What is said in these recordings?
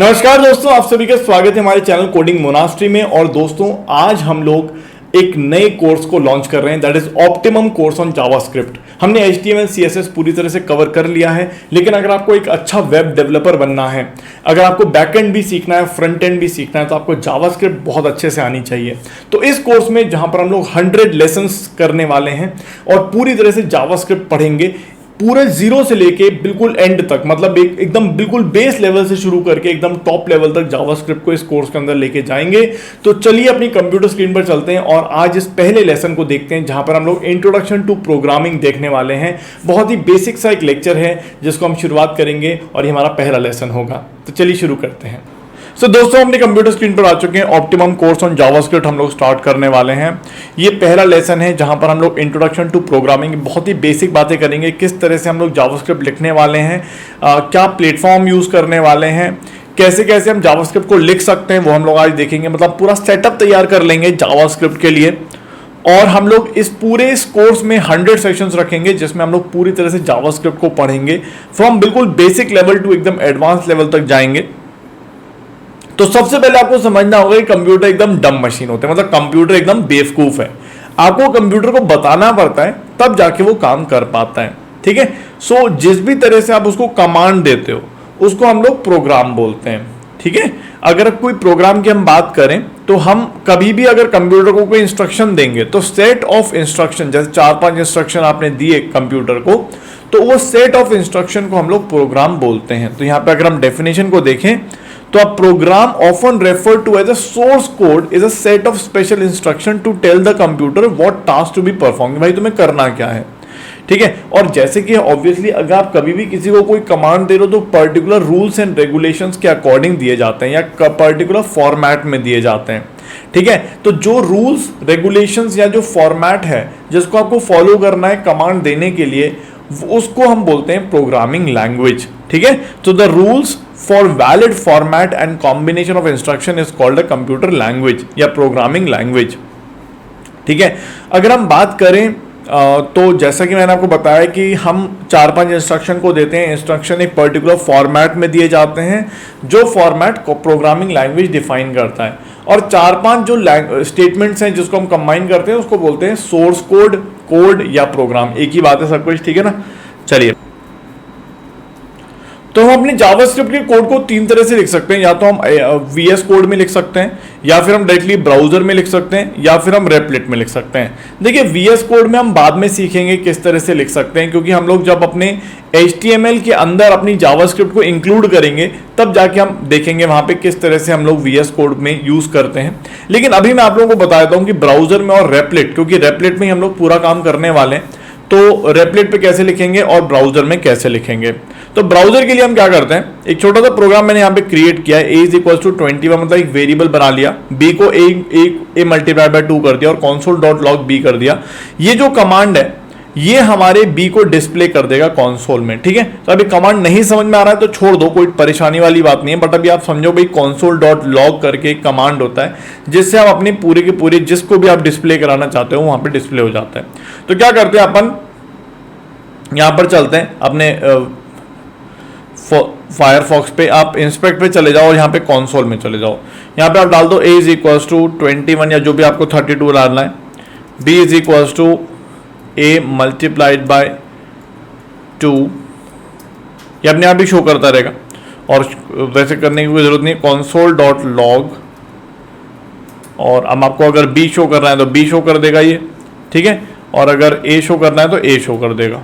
नमस्कार दोस्तों, आप सभी का स्वागत है हमारे चैनल कोडिंग मोनास्ट्री में। और दोस्तों, आज हम लोग एक नए कोर्स को लॉन्च कर रहे हैं, that is optimum course on JavaScript. हमने HTML CSS पूरी तरह से कवर कर लिया है, लेकिन अगर आपको एक अच्छा वेब डेवलपर बनना है, अगर आपको बैकएंड भी सीखना है, फ्रंट एंड भी सीखना है, तो आपको जावास्क्रिप्ट बहुत अच्छे से आनी चाहिए। तो इस कोर्स में जहां पर हम लोग 100 लेसन्स करने वाले हैं और पूरी तरह से जावास्क्रिप्ट पढ़ेंगे, पूरे जीरो से लेके बिल्कुल एंड तक, मतलब एकदम बिल्कुल बेस लेवल से शुरू करके एकदम टॉप लेवल तक जावास्क्रिप्ट को इस कोर्स के अंदर लेके जाएंगे। तो चलिए अपनी कंप्यूटर स्क्रीन पर चलते हैं और आज इस पहले लेसन को देखते हैं, जहां पर हम लोग इंट्रोडक्शन टू प्रोग्रामिंग देखने वाले हैं। बहुत ही बेसिक सा एक लेक्चर है जिसको हम शुरुआत करेंगे और ये हमारा पहला लेसन होगा। तो चलिए शुरू करते हैं। तो दोस्तों, अपने कंप्यूटर स्क्रीन पर आ चुके हैं। ऑप्टिमम कोर्स ऑन जावास्क्रिप्ट हम लोग स्टार्ट करने वाले हैं। ये पहला लेसन है जहां पर हम लोग इंट्रोडक्शन टू प्रोग्रामिंग बहुत ही बेसिक बातें करेंगे। किस तरह से हम लोग जावास्क्रिप्ट लिखने वाले हैं, क्या प्लेटफॉर्म यूज करने वाले हैं, कैसे कैसे हम जावास्क्रिप्ट को लिख सकते हैं, वो हम लोग आज देखेंगे। मतलब पूरा सेटअप तैयार कर लेंगे जावास्क्रिप्ट के लिए। और हम लोग इस पूरे कोर्स में 100 सेशंस रखेंगे जिसमें हम लोग पूरी तरह से जावास्क्रिप्ट को पढ़ेंगे, फ्रॉम बिल्कुल बेसिक लेवल टू एकदम एडवांस लेवल तक जाएंगे। तो सबसे पहले आपको समझना होगा कि कंप्यूटर एकदम डम मशीन होते हैं, मतलब कंप्यूटर एकदम बेवकूफ है। आपको कंप्यूटर को बताना पड़ता है तब जाके वो काम कर पाता है, ठीक है। सो जिस भी तरह से आप उसको कमांड देते हो उसको हम लोग प्रोग्राम बोलते हैं, ठीक है। अगर कोई प्रोग्राम की हम बात करें तो हम कभी भी अगर कंप्यूटर को कोई इंस्ट्रक्शन देंगे तो सेट ऑफ इंस्ट्रक्शन, जैसे 4-5 इंस्ट्रक्शन आपने दिए कंप्यूटर को, तो वो सेट ऑफ इंस्ट्रक्शन को हम लोग प्रोग्राम बोलते हैं। तो यहाँ पे अगर हम डेफिनेशन को देखें तो a program often referred to as a source code is a set of special instruction to tell the computer what task to be performed। भाई तुम्हें करना क्या है, ठीक है। और जैसे कि ऑब्वियसली अगर आप कभी भी किसी को कोई कमांड दे रहे हो तो पर्टिकुलर रूल्स एंड रेगुलेशंस के अकॉर्डिंग दिए जाते हैं या पर्टिकुलर फॉर्मेट में दिए जाते हैं, ठीक है। तो जो रूल्स रेगुलेशंस या जो फॉर्मेट है जिसको आपको फॉलो करना है कमांड देने के लिए, उसको हम बोलते हैं प्रोग्रामिंग लैंग्वेज, ठीक है। तो the rules for valid format and combination of instruction is called a computer language या प्रोग्रामिंग लैंग्वेज, ठीक है। अगर हम बात करें तो जैसा कि मैंने आपको बताया कि हम 4-5 इंस्ट्रक्शन को देते हैं। इंस्ट्रक्शन एक पर्टिकुलर फॉर्मेट में दिए जाते हैं जो फॉर्मेट को प्रोग्रामिंग लैंग्वेज डिफाइन करता है। और 4-5 जो स्टेटमेंट्स हैं जिसको हम कंबाइन करते हैं उसको बोलते हैं सोर्स कोड, कोड या प्रोग्राम। एक ही बात है सब कुछ, ठीक है ना। चलिए, तो हम अपने जावास्क्रिप्ट के कोड को 3 तरह से लिख सकते हैं। या तो हम VS कोड में लिख सकते हैं, या फिर हम डायरेक्टली ब्राउजर में लिख सकते हैं, या फिर हम रेपलेट में लिख सकते हैं। देखिए, VS कोड में हम बाद में सीखेंगे किस तरह से लिख सकते हैं, क्योंकि हम लोग जब अपने HTML के अंदर अपनी जावास्क्रिप्ट को इंक्लूड करेंगे तब जाके हम देखेंगे वहां पे किस तरह से हम लोग VS कोड में यूज करते हैं। लेकिन अभी मैं आप लोगों को बता देता हूं कि ब्राउजर में और रेपलेट, क्योंकि रेपलेट में ही हम लोग पूरा काम करने वाले हैं, तो रेपलेट पे कैसे लिखेंगे और ब्राउजर में कैसे लिखेंगे। तो ब्राउजर के लिए हम क्या करते हैं, एक छोटा सा प्रोग्राम मैंने यहाँ पे क्रिएट किया है। a = 21, मतलब एक वेरिएबल बना लिया, b को a × 2 कर दिया और console.log b कर दिया। ये जो कमांड है ये हमारे b को डिस्प्ले कर देगा कंसोल में, ठीक है। तो अभी कमांड नहीं समझ में आ रहा है तो छोड़ दो, कोई परेशानी वाली बात नहीं है। बट अभी आप समझो भाई, console.log करके एक कमांड होता है जिससे आप अपने पूरे के पूरे जिसको भी आप डिस्प्ले कराना चाहते हो वहां पे डिस्प्ले हो जाता है। तो क्या करते हैं अपन, यहां पर चलते हैं अपने फायरफॉक्स पे, आप इंस्पेक्ट पे चले जाओ और यहाँ पे कंसोल में चले जाओ। यहाँ पे आप डाल दो a = 21 या जो भी आपको 32 डालना है, b = a × 2, ये अपने आप ही शो करता रहेगा और वैसे करने की कोई जरूरत नहीं। console.log, और अब आपको अगर b शो करना है तो b शो कर देगा ये, ठीक है। और अगर a शो करना है तो a शो कर देगा,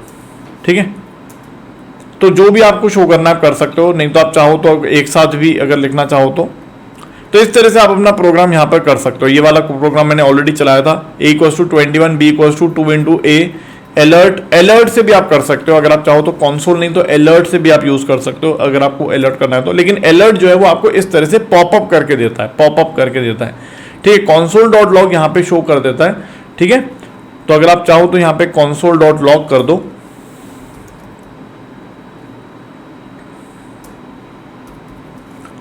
ठीक है। तो जो भी आपको शो करना है कर सकते हो, नहीं तो आप चाहो तो एक साथ भी अगर लिखना चाहो तो इस तरह से आप अपना प्रोग्राम यहाँ पर कर सकते हो। ये वाला प्रोग्राम मैंने ऑलरेडी चलाया था। a = 21, b = 2 × a। अलर्ट से भी आप कर सकते हो अगर आप चाहो तो, कंसोल नहीं तो अलर्ट से भी आप यूज कर सकते हो अगर आपको अलर्ट करना है तो। लेकिन अलर्ट जो है वो आपको इस तरह से पॉपअप करके देता है, ठीक है। console.log यहाँ पे शो कर देता है, ठीक है। तो अगर आप चाहो तो यहाँ पे console.log कर दो,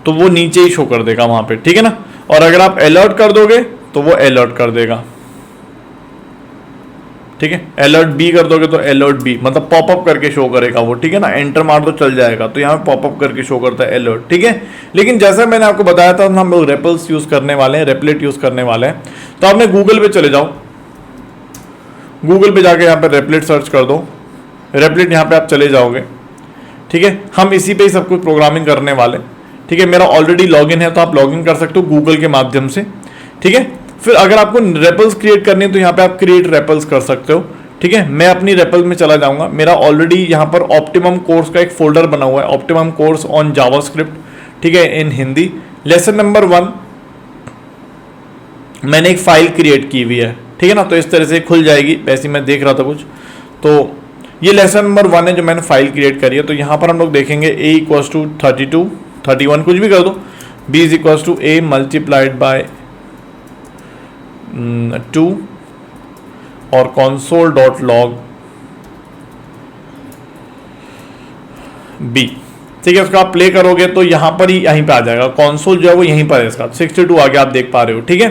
तो वो नीचे ही शो कर देगा वहां पे, ठीक है ना। और अगर आप अलर्ट कर दोगे तो वो अलर्ट कर देगा, ठीक है। अलर्ट बी कर दोगे तो अलर्ट बी मतलब पॉपअप करके शो करेगा वो, ठीक है ना। एंटर मार दो चल जाएगा, तो यहाँ पॉपअप करके शो करता है अलर्ट, ठीक है। लेकिन जैसा मैंने आपको बताया था हम लोग रेपल्स यूज करने वाले हैं, रेपलेट यूज करने वाले हैं। तो आपने गूगल पे चले जाओ, गूगल पे जाके यहाँ पे रेपलेट सर्च कर दो, रेपलेट यहाँ पे आप चले जाओगे, ठीक है। हम इसी पे ही सब कुछ प्रोग्रामिंग करने वाले, ठीक है। मेरा ऑलरेडी लॉगिन है तो आप लॉगिन कर सकते हो गूगल के माध्यम से, ठीक है। फिर अगर आपको रेपल्स क्रिएट करनी है तो यहाँ पे आप क्रिएट रेपल्स कर सकते हो, ठीक है। मैं अपनी रेपल में चला जाऊंगा, मेरा ऑलरेडी यहाँ पर ऑप्टिमम कोर्स का एक फोल्डर बना हुआ है, ऑप्टिमम कोर्स ऑन जावास्क्रिप्ट, ठीक है, इन हिंदी। लेसन नंबर 1 मैंने एक फाइल क्रिएट की हुई है, ठीक है ना। तो इस तरह से खुल जाएगी, वैसे मैं देख रहा था कुछ, तो ये लेसन नंबर 1 है जो मैंने फाइल क्रिएट करी है। तो यहाँ पर हम लोग देखेंगे a इक्वल्स टू 32 31 कुछ भी कर दो, b is equals to a multiplied by 2 और console.log b, ठीक है। उसका आप प्ले करोगे तो यहां पर ही यहीं पे आ जाएगा, कॉन्सोल जो है वो यहीं पर है, इसका 62 आगे आप देख पा रहे हो, ठीक है।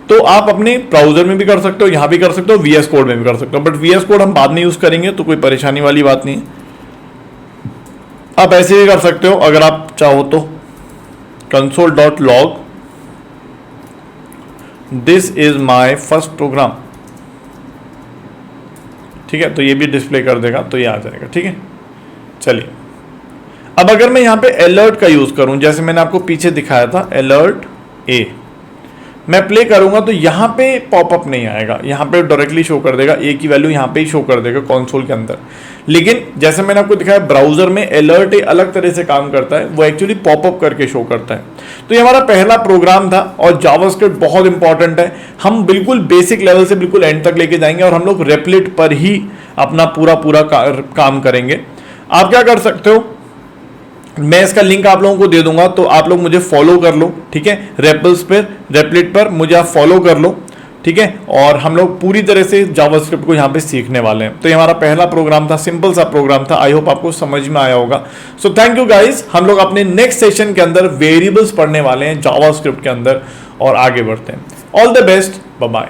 तो आप अपने ब्राउजर में भी कर सकते हो, यहां भी कर सकते हो, VS कोड में भी कर सकते हो, बट VS कोड हम बाद में यूज करेंगे तो कोई परेशानी वाली बात नहीं है। आप ऐसे भी कर सकते हो अगर आप चाहो तो, console.log this is my first program, ठीक है। तो ये भी डिस्प्ले कर देगा, तो ये आ जाएगा, ठीक है। चलिए अब अगर मैं यहाँ पे अलर्ट का यूज करूं, जैसे मैंने आपको पीछे दिखाया था अलर्ट ए, मैं प्ले करूंगा तो यहाँ पे पॉपअप नहीं आएगा, यहाँ पे डायरेक्टली शो कर देगा, ए की वैल्यू यहाँ पे ही शो कर देगा कंसोल के अंदर। लेकिन जैसे मैंने आपको दिखाया ब्राउजर में अलर्ट ए अलग तरह से काम करता है, वो एक्चुअली पॉपअप करके शो करता है। तो ये हमारा पहला प्रोग्राम था और जावास्क्रिप्ट बहुत इंपॉर्टेंट है, हम बिल्कुल बेसिक लेवल से बिल्कुल एंड तक लेके जाएंगे और हम लोग रेपलेट पर ही अपना पूरा काम करेंगे। आप क्या कर सकते हो, मैं इसका लिंक आप लोगों को दे दूंगा, तो आप लोग मुझे फॉलो कर लो, ठीक है। रेपल्स पर, रेपलेट पर मुझे आप फॉलो कर लो, ठीक है। और हम लोग पूरी तरह से जावास्क्रिप्ट को यहाँ पे सीखने वाले हैं। तो ये हमारा पहला प्रोग्राम था, सिंपल सा प्रोग्राम था, आई होप आपको समझ में आया होगा। सो थैंक यू गाइस, हम लोग अपने नेक्स्ट सेशन के अंदर वेरिएबल्स पढ़ने वाले हैं जावास्क्रिप्ट के अंदर और आगे बढ़ते हैं। All the best, bye bye.